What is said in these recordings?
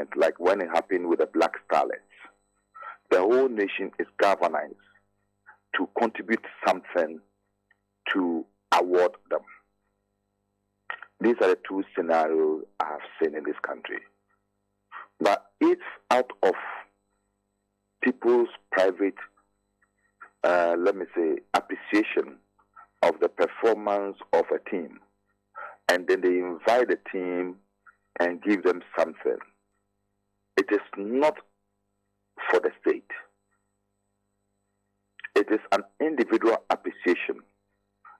tournament, like when it happened with the Black Starlets, the whole nation is galvanized to contribute something to award them. These are the two scenarios I have seen in this country. But if out of people's private, appreciation of the performance of a team, and then they invite the team and give them something, it is not for the state. It is an individual appreciation.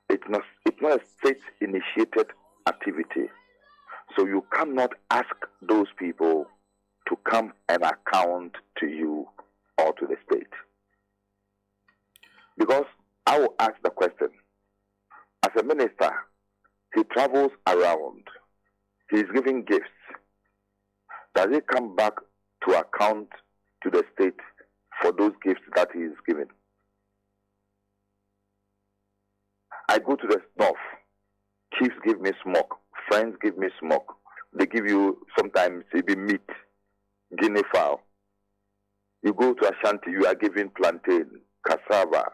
It's not a state-initiated activity. So you cannot ask those people to come and account to you or to the state. Because I will ask the question, as a minister, he travels around, he's giving gifts. Does he come back to account to the state for those gifts that he is giving? I go to the north, chiefs give me smoke, friends give me smoke. They give you sometimes even meat, guinea fowl. You go to Ashanti, you are given plantain, cassava.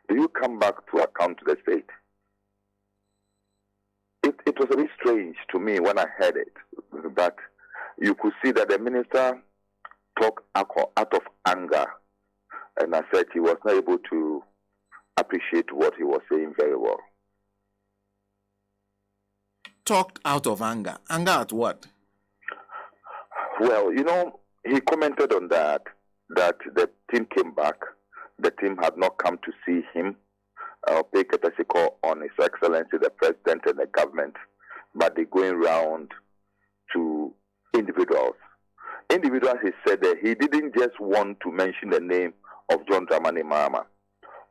Do you come back to account to the state? It was a bit strange to me when I heard it, but you could see that the minister talked out of anger, and I said he was not able to appreciate what he was saying very well. Talked out of anger. Anger at what? Well, he commented on that the team came back. The team had not come to see him or pay courtesy call on His Excellency, the President and the government, but they're going round to individuals. Individuals, he said that he didn't just want to mention the name of John Dramani Mahama.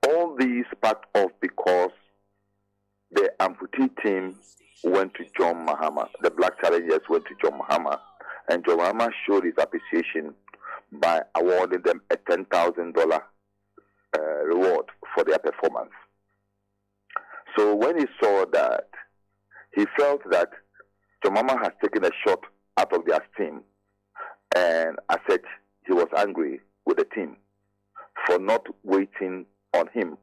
All these sparked off because the Amputee team went to John Mahama. The Black Challengers went to John Mahama, and John Mahama showed his appreciation by awarding them a $10,000 reward for their performance. So when he saw that, he felt that John Mahama has taken a shot out of their team, and I said he was angry with the team for not waiting on him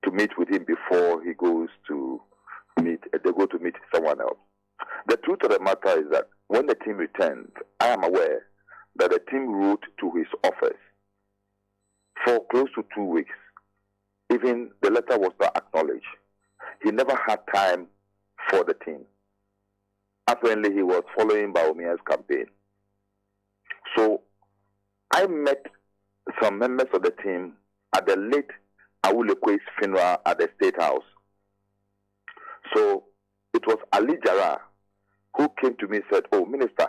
to meet with him before he goes to meet. They go to meet someone else. The truth of the matter is that when the team returned, I am aware that the team wrote to his office for close to 2 weeks. Even the letter was not acknowledged. He never had time for the team. Apparently, he was following Baumia's campaign. So I met some members of the team at the late Awulekwe's funeral at the State House. So it was Ali Jara who came to me and said, "Oh, Minister,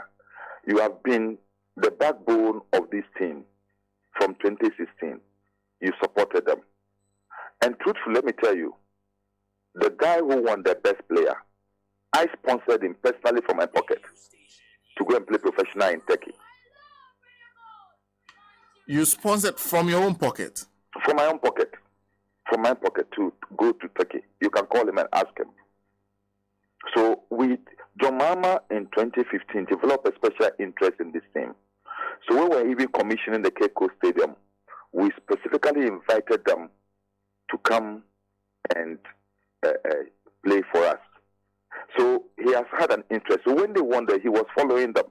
you have been the backbone of this team from 2016. You supported them. And truthfully, let me tell you, the guy who won the best player, I sponsored him personally from my pocket to go and play professional in Turkey." You sponsored from your own pocket? From my own pocket. From my pocket to go to Turkey. You can call him and ask him. So with John Mahama in 2015 developed a special interest in this team. So when we were even commissioning the Cape Coast Stadium, we specifically invited them to come and play for us. So he has had an interest. So when they won he was following them.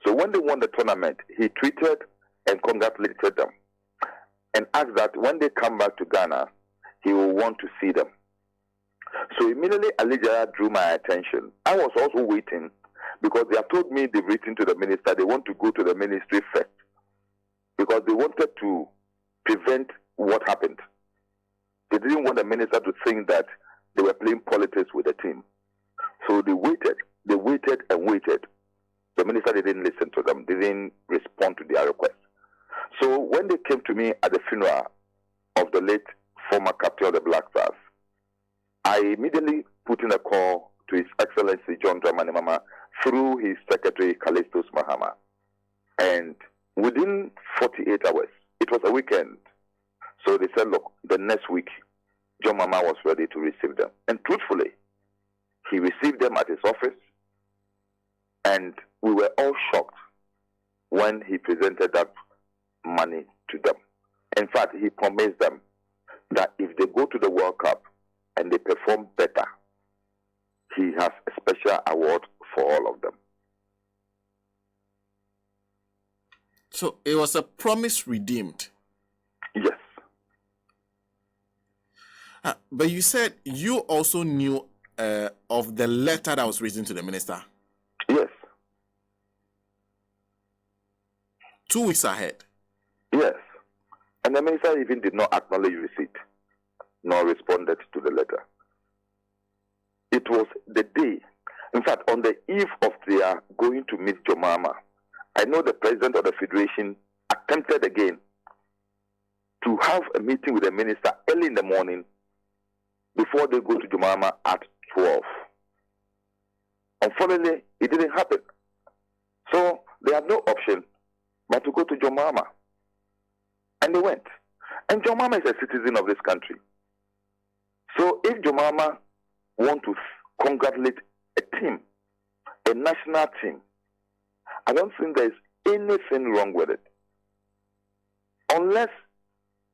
So when they won the tournament, he tweeted and congratulated them and asked that when they come back to Ghana, he will want to see them. So immediately Ali Jara drew my attention. I was also waiting because they have told me they've written to the minister. They want to go to the ministry first because they wanted to prevent what happened. They didn't want the minister to think that they were playing politics with the team. So they waited and waited. The minister didn't listen to them, didn't respond to their request. So when they came to me at the funeral of the late former captain of the Black Stars, I immediately put in a call to His Excellency John Dramani Mahama through his secretary, Callistus Mahama. And within 48 hours, it was a weekend. So they said, look, the next week, John Mahama was ready to receive them. And truthfully, he received them at his office, and we were all shocked when he presented that money to them. In fact, he promised them that if they go to the World Cup and they perform better, he has a special award for all of them. So it was a promise redeemed. Yes. But you said you also knew of the letter that was written to the minister. Yes. 2 weeks ahead. Yes. And the minister even did not acknowledge receipt, nor responded to the letter. It was the day, in fact, on the eve of their going to meet Jomama, I know the president of the federation attempted again to have a meeting with the minister early in the morning before they go to Jomama at 12. Unfortunately, it didn't happen. So they had no option but to go to Jomama. And they went. And Jomama is a citizen of this country. So if Jomama want to congratulate a team, a national team, I don't think there's anything wrong with it. Unless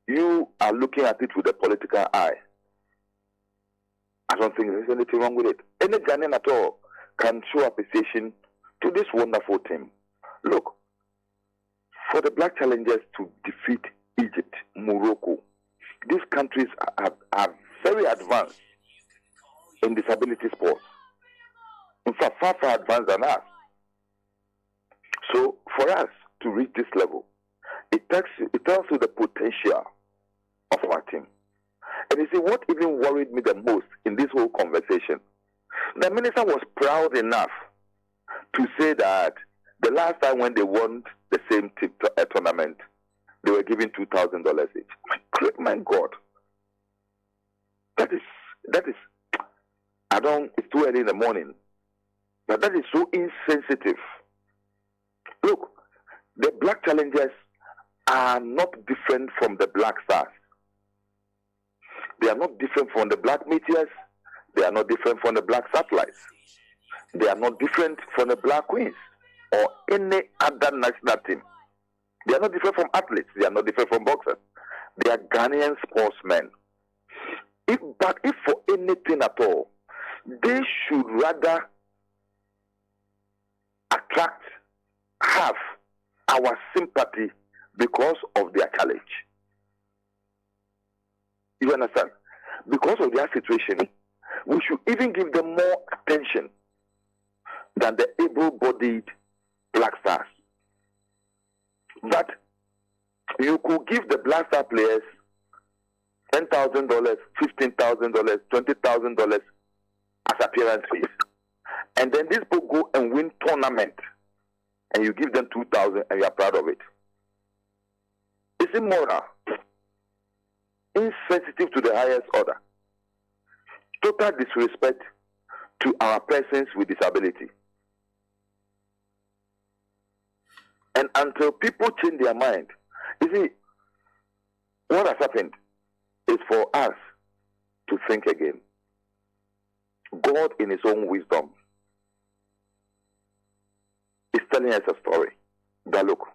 you are looking at it with a political eye, I don't think there's anything wrong with it. Any Ghanaian at all can show appreciation to this wonderful team. Look, for the Black Challengers to defeat Egypt, Morocco, these countries are very advanced in disability sports. In fact, far advanced than us. So for us to reach this level, it tells you the potential of our team. And you see, what even worried me the most in this whole conversation, the minister was proud enough to say that the last time when they won the same tournament, they were giving $2,000 each. My God. That is, it's too early in the morning, but that is so insensitive. Look, the Black Challengers are not different from the Black Stars. They are not different from the Black Meteors. They are not different from the Black Satellites. They are not different from the Black Queens or any other national team. They are not different from athletes. They are not different from boxers. They are Ghanaian sportsmen. But if for anything at all, they should rather have our sympathy because of their challenge. You understand? Because of their situation, we should even give them more attention than the able-bodied Black Stars. But you could give the Black Star players $10,000, $15,000, $20,000 as appearance fees. And then these people go and win tournament, and you give them $2,000 and you are proud of it. It's immoral, insensitive to the highest order, total disrespect to our persons with disability. And until people change their mind, you see, what has happened is for us to think again. God, in His own wisdom, is telling us a story that, look,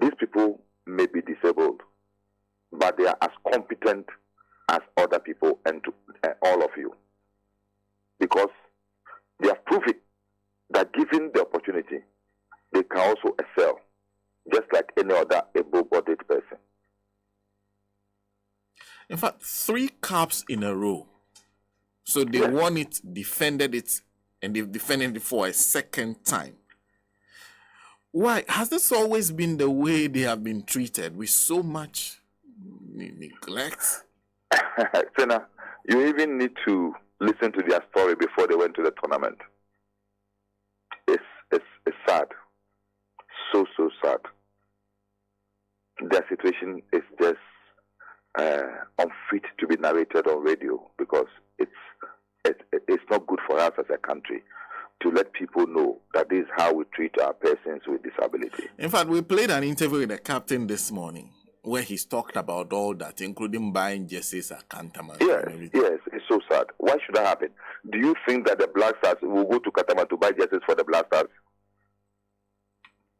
these people may be disabled, but they are as competent as other people and all of you. Because they have proven that given the opportunity, they can also excel, just like any other able-bodied person. In fact, 3 cups in a row. So they won it, defended it, and they've defended it for a second time. Why? Has this always been the way they have been treated, with so much neglect? Senna, you even need to listen to their story before they went to the tournament. It's sad. So sad. Their situation is just unfit to be narrated on radio, because it's not good for us as a country to let people know that this is how we treat our persons with disability. In fact, we played an interview with the captain this morning where he's talked about all that, including buying jerseys at Kantama. Yes, it's so sad. Why should that happen? Do you think that the Black Stars will go to Kantama to buy jerseys for the Black Stars?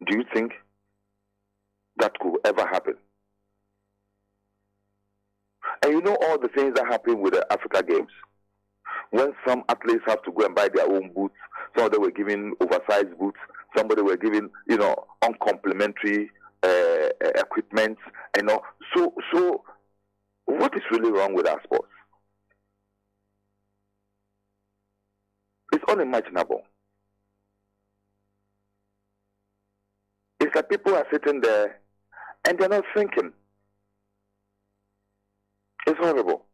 Do you think? that could ever happen. And you know all the things that happen with the Africa Games. When some athletes have to go and buy their own boots, some of them were given oversized boots, somebody were given, uncomplimentary equipment, So, what is really wrong with our sports? It's unimaginable. It's like people are sitting there and they're not thinking. It's horrible.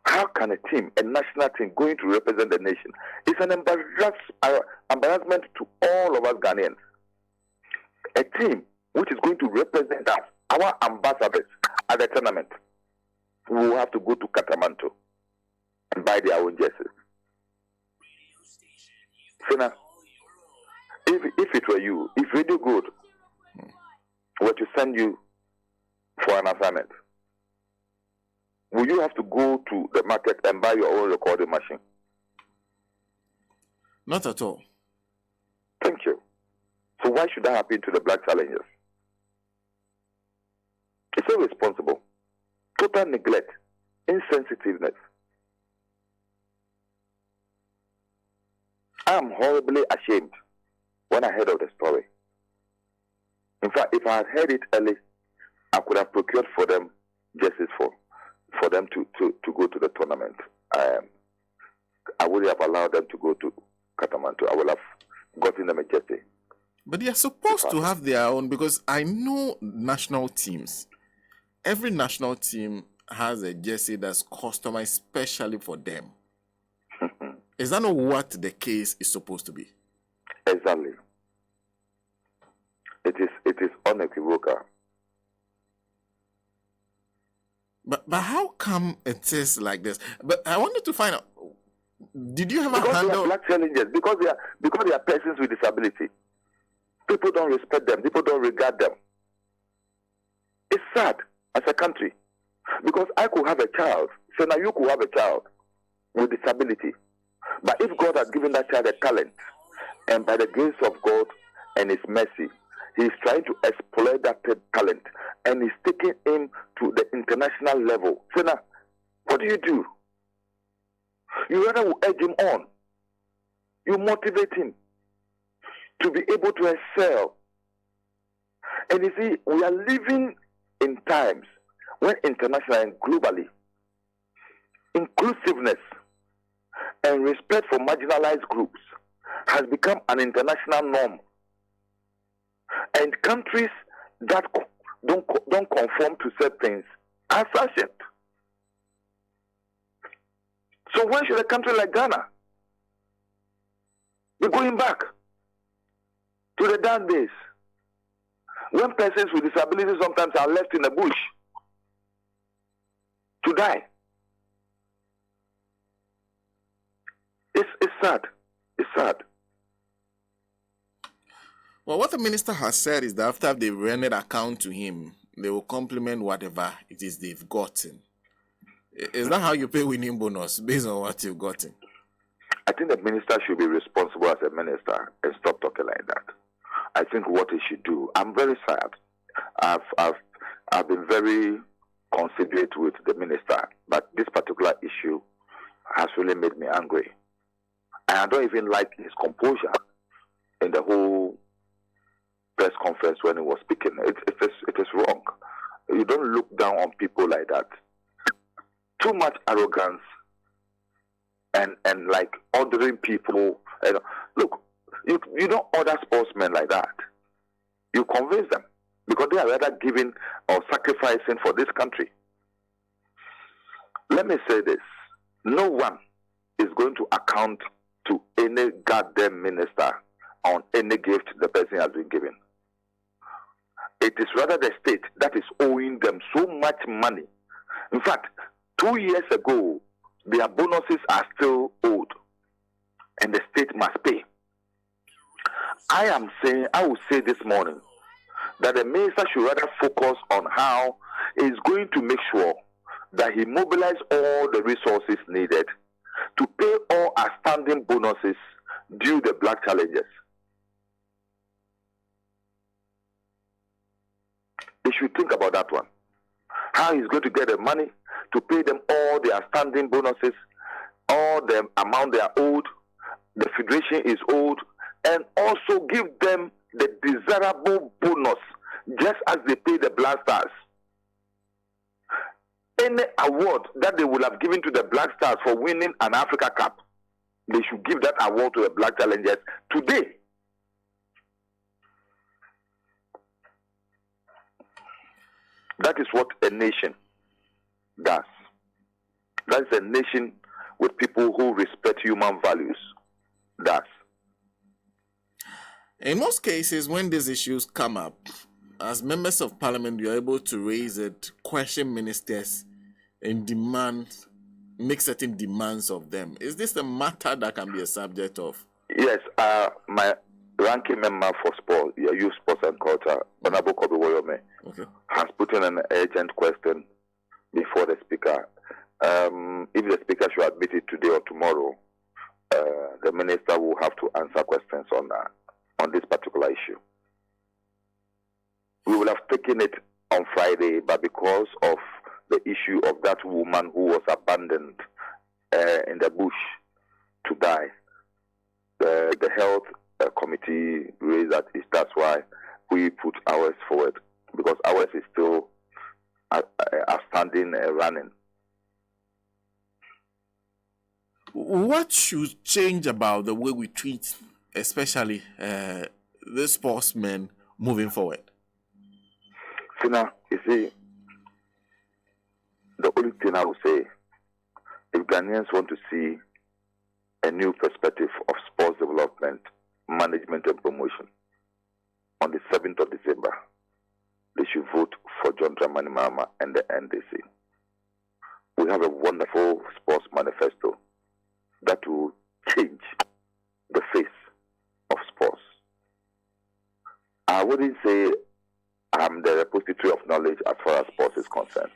How can a team, a national team, going to represent the nation? It's an embarrassment to all of us Ghanaians. A team which is going to represent us, our ambassadors at the tournament, will have to go to Kathmandu and buy their own jerseys. So now, if it were you, if Radio Good were to send you for an assignment, will you have to go to the market and buy your own recording machine? Not at all. Thank you. So why should that happen to the black challengers? It's irresponsible. Total neglect. Insensitiveness. I am horribly ashamed when I heard of the story. In fact, if I had heard it early, I could have procured for them jerseys for them to go to the tournament. I would have allowed them to go to Kathmandu. I would have gotten them a jersey. But they are supposed to have their own, because I know national teams. Every national team has a jersey that's customized specially for them. Is that not what the case is supposed to be? Exactly. It is unequivocal. But how come it is like this? But I wanted to find out, did you have a handle? Because they are black challengers, because they are persons with disability. People don't respect them. People don't regard them. It's sad as a country. Because I could have a child. So now you could have a child with disability. But if God has given that child a talent, and by the grace of God and His mercy, He is trying to exploit that talent, and He's taking him to the international level. So now, what do? You rather urge him on. You motivate him to be able to excel. And you see, we are living in times when internationally and globally, inclusiveness and respect for marginalized groups has become an international norm. And countries that don't conform to certain things are sanctioned. So when should a country like Ghana be going back to the dark days when persons with disabilities sometimes are left in the bush to die? It's sad. It's sad. Well, what the minister has said is that after they rendered account to him, they will complement whatever it is they've gotten. Is that how you pay winning bonus, based on what you've gotten? I think the minister should be responsible as a minister and stop talking like that. I think what he should do, I'm very sad. I've been very considerate with the minister, but this particular issue has really made me angry. And I don't even like his composure in the whole press conference when he was speaking. It is wrong. You don't look down on people like that. Too much arrogance and like ordering people. Look, you don't order sportsmen like that. You convince them because they are rather giving or sacrificing for this country. Let me say this. No one is going to account to any goddamn minister on any gift the person has been given. It is rather the state that is owing them so much money. In fact, 2 years ago, their bonuses are still owed, and the state must pay. I will say this morning that the minister should rather focus on how he is going to make sure that he mobilizes all the resources needed to pay all outstanding bonuses due the black challengers. should think about that one. How he's going to get the money to pay them all their standing bonuses, all the amount they are owed, the federation is owed, and also give them the desirable bonus, just as they pay the Black Stars. Any award that they would have given to the Black Stars for winning an Africa Cup, they should give that award to the Black Challengers today. That is what a nation does. That is a nation with people who respect human values does. In most cases, when these issues come up, as members of parliament, you're able to raise it, question ministers, and make certain demands of them. Is this a matter that can be a subject of? Yes, my ranking member for sport, youth, sports and culture, Honorable Kobe Woyome, has put in an urgent question before the speaker. If the speaker should admit it today or tomorrow, the minister will have to answer questions on this particular issue. We will have taken it on Friday, but because of the issue of that woman who was abandoned in the bush to die, the health committee raised that issue. That's why we put ours forward, because ours is still outstanding running. What should change about the way we treat, especially the sportsmen, moving forward? So now, you see, the only thing I would say, if Ghanaians want to see a new perspective of sports development, management and promotion, on the 7th of December, they should vote for John Dramani Mahama and the NDC. We have a wonderful sports manifesto that will change the face of sports. I wouldn't say I'm the repository of knowledge as far as sports is concerned,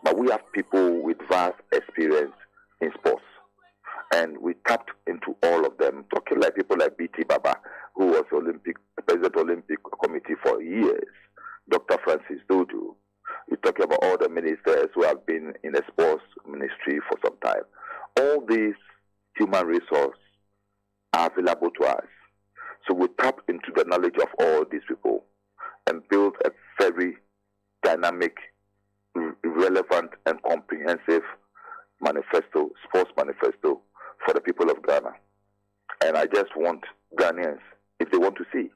but we have people with vast experience in sports, and we tapped into all of them, talking like people like B.T. Baba, who was President Olympic Committee for years, Dr. Francis Dodo. We're talking about all the ministers who have been in the sports ministry for some time. All these human resources are available to us. So we tap into the knowledge of all these people and build a very dynamic, relevant, and comprehensive manifesto, sports manifesto for the people of Ghana. And I just want Ghanaians, if they want to see,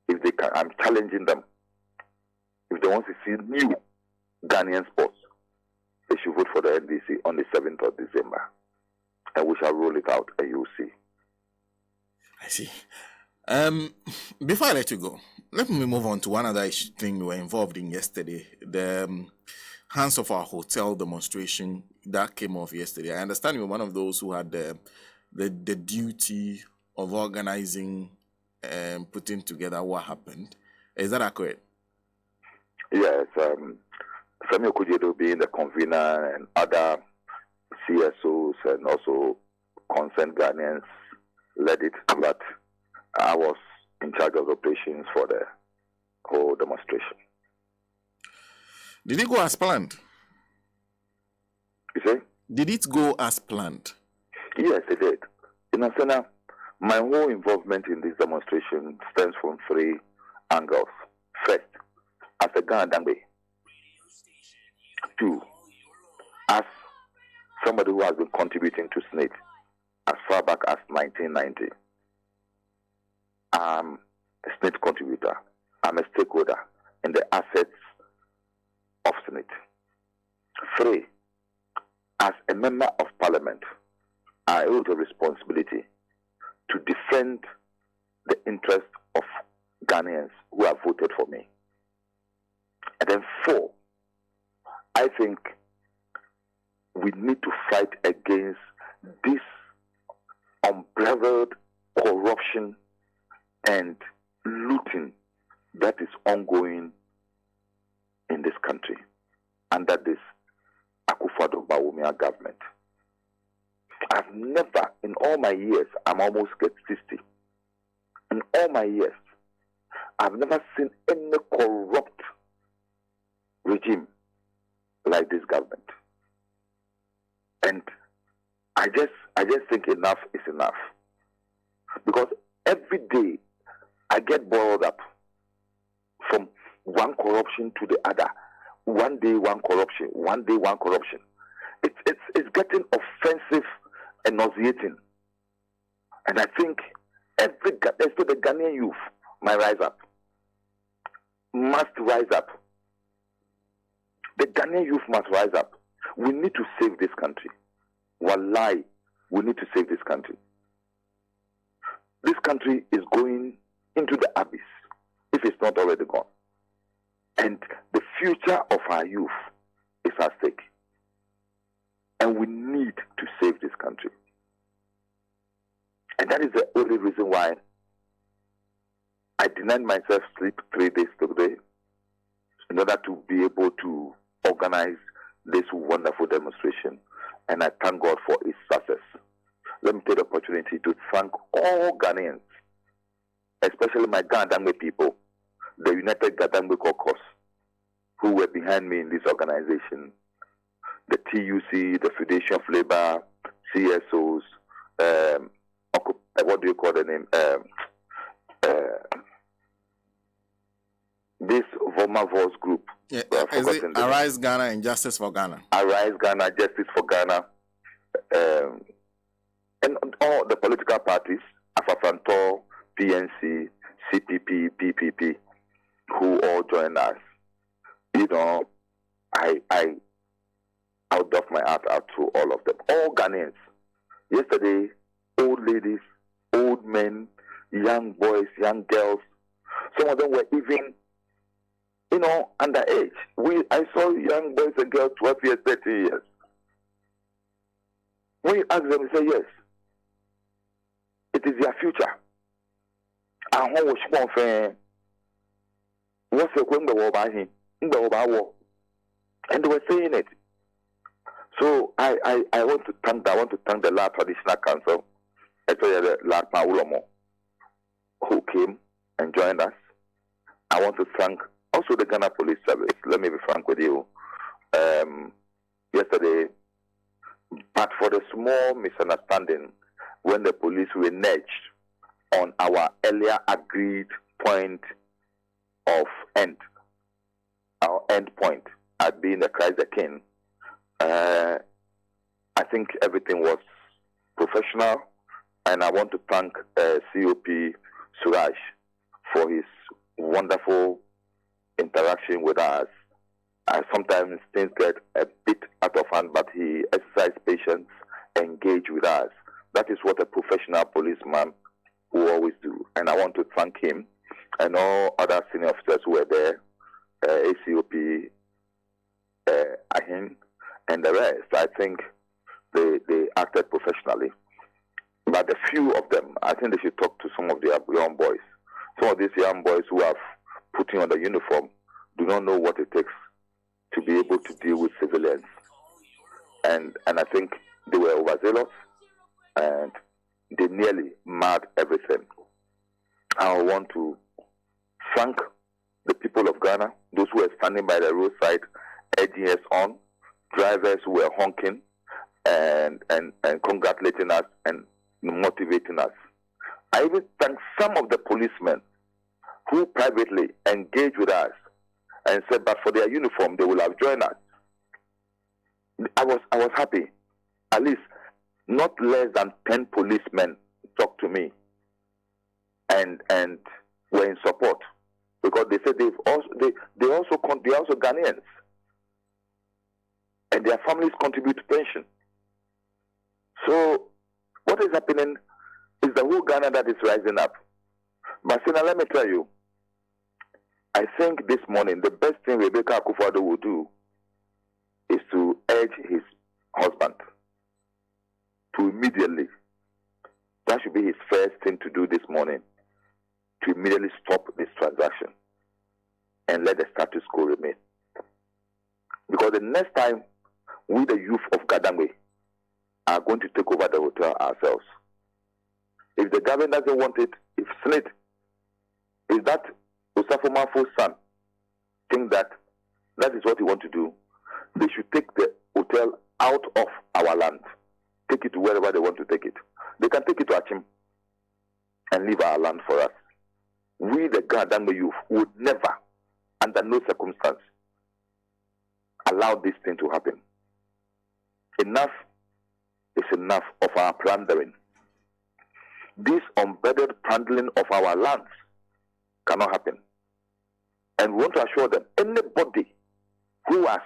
if they can, I'm challenging them. If they want to see new Ghanaian sports, they should vote for the NDC on the 7th of December. And we shall roll it out, and you'll see. I see. Before I let you go, let me move on to one other thing we were involved in yesterday. The Hands of Our Hotel demonstration that came off yesterday. I understand you were one of those who had the duty of organizing and putting together what happened. Is that accurate? Yes. Samuel Kujedo being the convener and other CSOs and also concerned Ghanaians led it, but I was in charge of operations for the whole demonstration. Did it go as planned? You say? Did it go as planned? Yes, it did. In Asena, my whole involvement in this demonstration stems from 3 angles. First, as a Ghana Dangbe. 2, as somebody who has been contributing to SNIT as far back as 1990. I'm a SNIT contributor. I'm a stakeholder in the assets of SNIT. 3, as a member of parliament, I hold a responsibility to defend the interests of Ghanaians who have voted for me. And then 4, I think we need to fight against this unbridled corruption and looting that is ongoing in this country under this Akufo-Addo government. I've never, in all my years, I'm almost get 60. In all my years, I've never seen any corrupt regime like this government. And I just think enough is enough. Because every day I get boiled up from one corruption to the other. One day one corruption, one day one corruption. It's getting offensive and nauseating. And I think especially the Ghanaian youth must rise up. The Ghanaian youth must rise up. We need to save this country. Wallahi, we need to save this country. This country is going into the abyss, if it's not already gone. And the future of our youth is at stake. And we need to save this country. And that is the only reason why I denied myself sleep 3 days today in order to be able to organize this wonderful demonstration. And I thank God for its success. Let me take the opportunity to thank all Ghanaians, especially my Gadangme people, the United Gadangme Caucus, who were behind me in this organization, the TUC, the Federation of Labor, CSOs, what do you call the name? This Voma Voice group. Yeah, is it Arise Ghana and Justice for Ghana? Arise Ghana, Justice for Ghana. And all the political parties, Afafanto, PNC, CPP, PPP, who all join us. You know, I'll doff my heart out to all of them. All Ghanaians. Yesterday, old ladies, old men, young boys, young girls. Some of them were even, underage. I saw young boys and girls, 12 years, 13 years. When you ask them, they say yes. It is their future. And they were saying it. So I want to thank the La Traditional Council, especially the La Paulomo, who came and joined us. I want to thank also the Ghana Police Service. Let me be frank with you. Yesterday, but for the small misunderstanding when the police reneged on our earlier agreed point of end, our end point at being the Christ the King, I think everything was professional, and I want to thank COP Suraj for his wonderful interaction with us. Sometimes things get a bit out of hand, but he exercised patience, engaged with us. That is what a professional policeman will always do. And I want to thank him and all other senior officers who were there, ACOP, Ahin, and the rest. I think they acted professionally. But the few of them, I think they should talk to some of their young boys. Some of these young boys who have putting on the uniform do not know what it takes to be able to deal with civilians. And I think they were overzealous and they nearly marred everything. I want to thank the people of Ghana, those who were standing by the roadside, edging us on, drivers who were honking and congratulating us and motivating us. I even thank some of the policemen who privately engaged with us and said, but for their uniform, they will have joined us. I was happy. At least not less than 10 policemen talked to me and were in support, because they said they are also Ghanaians and their families contribute to pension. So what is happening is the whole Ghana that is rising up. But Sina, let me tell you, I think this morning the best thing Rebecca Akufo-Addo will do is to urge his husband to immediately, that should be his first thing to do this morning, to immediately stop this transaction and let the status quo remain. Because the next time we, the youth of Gadangme, are going to take over the hotel ourselves. If the government doesn't want it, if Snit, is that Osafo Manfo's son, think that that is what they want to do, they should take the hotel out of our land. Take it to wherever they want to take it. They can take it to Achim and leave our land for us. We, the Gadangme youth, would never, under no circumstance, allow this thing to happen. Enough is enough of our plundering. This unbridled plundering of our lands cannot happen. And we want to assure them, anybody who has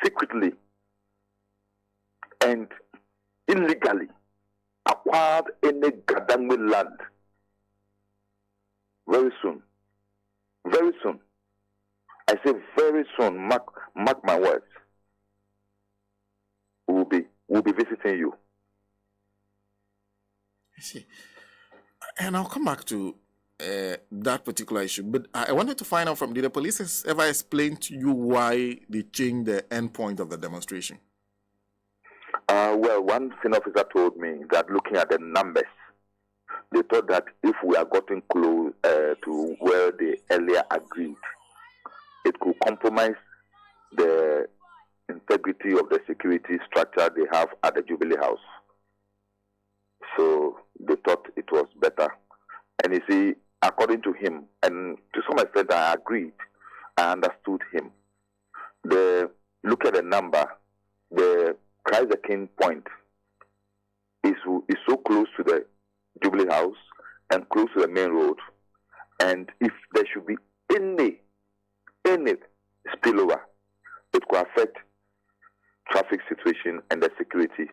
secretly and illegally acquired any Gadangme land, very soon, I say very soon, mark my words, we'll be visiting you. I see. And I'll come back to that particular issue, but I wanted to find out from, did the police ever explain to you why they changed the endpoint of the demonstration? Well, one senior officer told me that looking at the numbers, they thought that if we are getting close to where they earlier agreed, it could compromise the integrity of the security structure they have at the Jubilee House. So they thought it was better. And you see, according to him, and to some extent I agreed, I understood him. Look at the number, the Christ the King point is so close to the Jubilee House and close to the main road. And if there should be any spillover, it could affect traffic situation and the security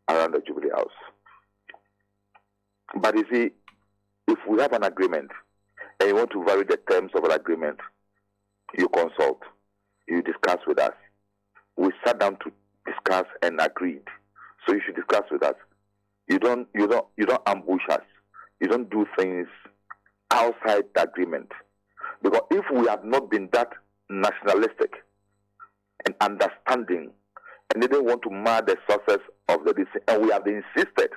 around the Jubilee House. But you see, if we have an agreement and you want to vary the terms of an agreement, you consult, you discuss with us. We sat down to discuss and agreed. So you should discuss with us. You don't ambush us. You don't do things outside the agreement. Because if we have not been that nationalistic and understanding and didn't want to mar the success of the decision, and we have insisted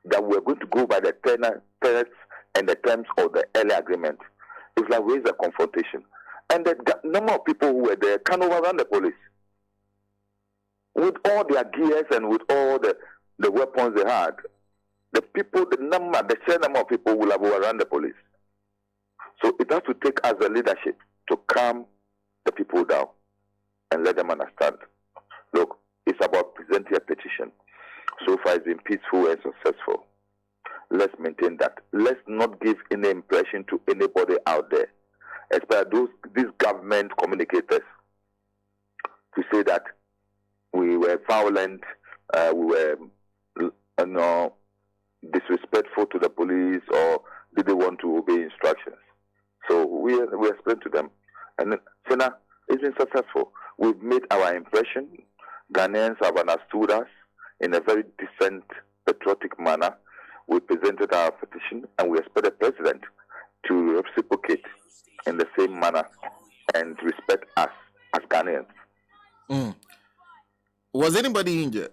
that we're going to go by the tenets and the terms of the early agreement, it's like raise a confrontation. And the number of people who were there can overrun the police. With all their gears and with all the weapons they had, the sheer number of people will have overrun the police. So it has to take us the leadership to calm the people down and let them understand. Look, it's about presenting a petition. So far it's been peaceful and successful. Let's maintain that. Let's not give any impression to anybody out there, especially these government communicators, to say that we were violent, we were disrespectful to the police, or did they want to obey instructions. So we explained to them, and Sena, it's been successful. We've made our impression. Ghanaians have understood us in a very decent, patriotic manner. We presented our petition, and we expect the president to reciprocate in the same manner and respect us as Ghanaians. Was anybody injured?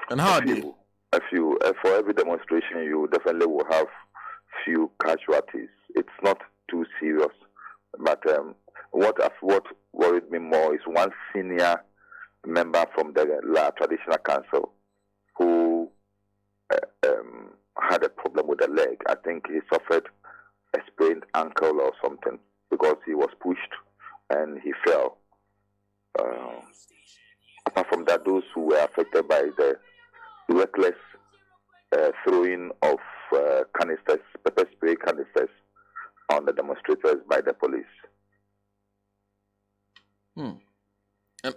And how are they? A few. For every demonstration, you definitely will have few casualties. It's not too serious. But what worried me more is one senior member from the La Traditional Council who had a problem with the leg. I think he suffered a sprained ankle or something because he was pushed and he fell. Apart from that, those who were affected by the reckless throwing of canisters, pepper spray canisters on the demonstrators by the police.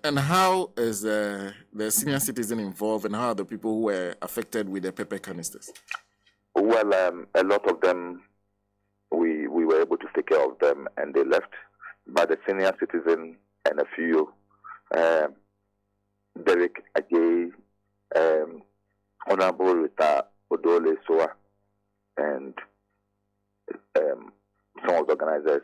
And how is the senior citizen involved, and how are the people who were affected with the pepper canisters? Well, a lot of them, we were able to take care of them and they left. But the senior citizen and a few, Derek Ajay, Honorable Rita Odole Soa, and some of the organizers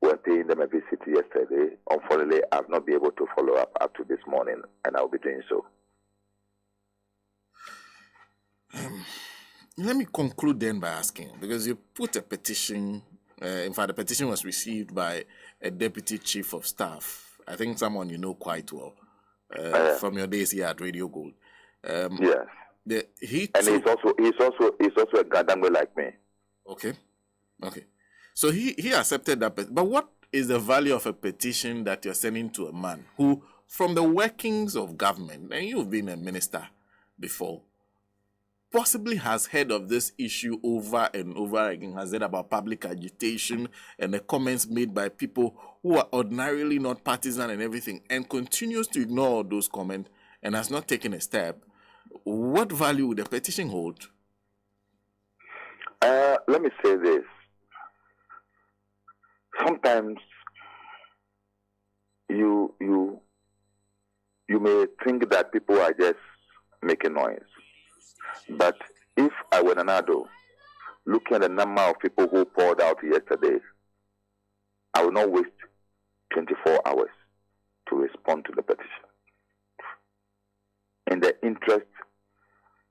were paying them a visit yesterday. Unfortunately, I've not been able to follow up to this morning, and I'll be doing so. Let me conclude then by asking, because you put a petition In fact, the petition was received by a deputy chief of staff. I think someone you know quite well from your days here at Radio Gold. Yes. He's also a Gadangwe like me. Okay. So he accepted that. But what is the value of a petition that you're sending to a man who, from the workings of government, and you've been a minister before, possibly has heard of this issue over and over again, has heard about public agitation and the comments made by people who are ordinarily not partisan and everything, and continues to ignore those comments and has not taken a step? What value would the petition hold? Let me say this. Sometimes you may think that people are just making noise. But if I were an adult, looking at the number of people who poured out yesterday, I will not waste 24 hours to respond to the petition. In the interest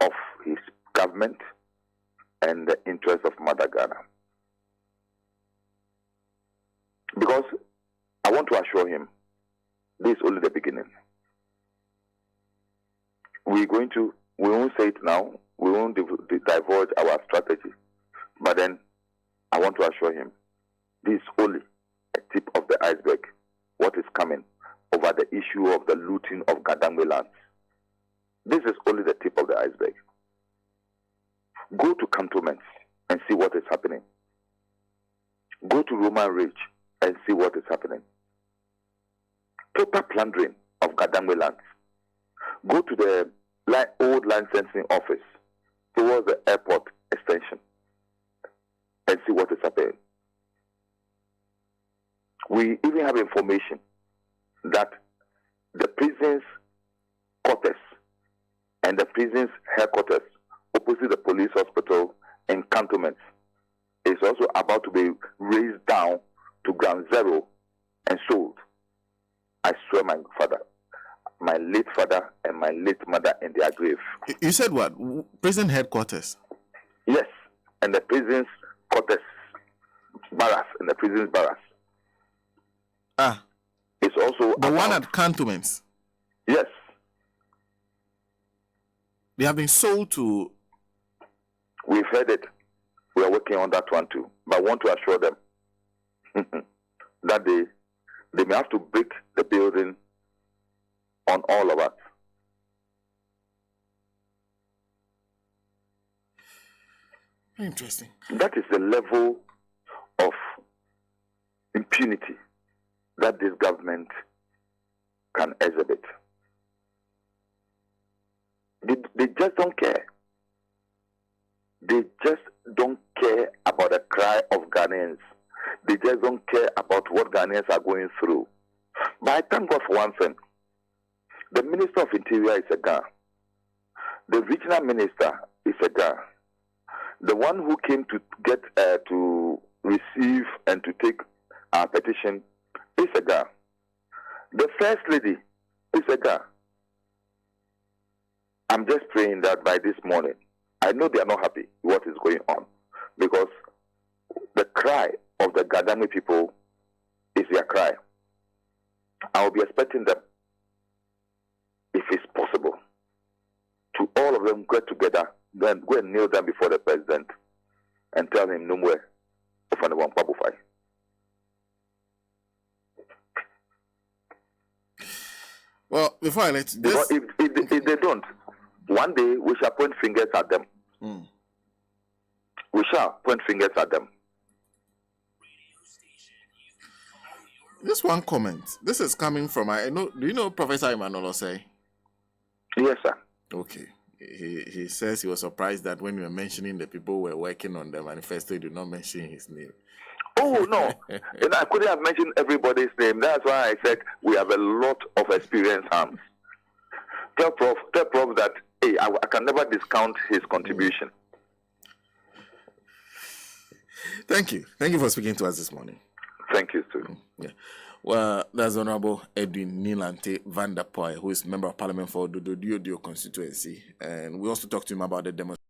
of his government and the interest of Mother Ghana. Because I want to assure him, this is only the beginning. We won't say it now, we won't divulge our strategy, but then I want to assure him, this is only a tip of the iceberg, what is coming over the issue of the looting of Gadangwe lands. This is only the tip of the iceberg. Go to cantonments and see what is happening. Go to Roman Ridge and see what is happening. Total plundering of Gadangwe lands. Go to the old licensing office towards the airport extension and see what is happening. We even have information that the prison's quarters and the prison's headquarters opposite the police hospital in cantonments is also about to be raised down to ground zero and sold. I swear my late father and my late mother in their grave. You said what? Prison headquarters? Yes, and the prison's quarters, barracks, and the prison's barracks. It's also the one at cantonments? Yes. They have been sold to... We've heard it. We are working on that one too. But I want to assure them that they may have to break the building on all of us. Interesting. That is the level of impunity that this government can exhibit. They just don't care. They just don't care about the cry of Ghanaians. They just don't care about what Ghanaians are going through. But I thank God for one thing. The Minister of Interior is a Ghana. The regional minister is a Ghana. The one who came to get to receive and to take our petition is a Ghana. The First Lady is a Ghana. I'm just praying that by this morning, I know they are not happy with what is going on, because the cry of the Gadangwe people is their cry. I will be expecting them, if it's possible, to all of them get together, then go and kneel down before the president and tell him no more of anyone Pabufai. Well, before I let you, this... if they don't, one day we shall point fingers at them. We shall point fingers at them. This one comment. This is coming from, I know. Do you know Professor Emmanuel say? Yes, sir. Okay. He says he was surprised that when you were mentioning the people who were working on the manifesto, you did not mention his name. Oh, no. And I couldn't have mentioned everybody's name. That's why I said we have a lot of experienced hands. Tell Prof that, hey, I can never discount his contribution. Thank you. Thank you for speaking to us this morning. Thank you, too. Yeah. Well, that's Honorable Nii Lantey Vanderpuye, who is Member of Parliament for Dodo Diodio constituency. And we also talked to him about the demonstration.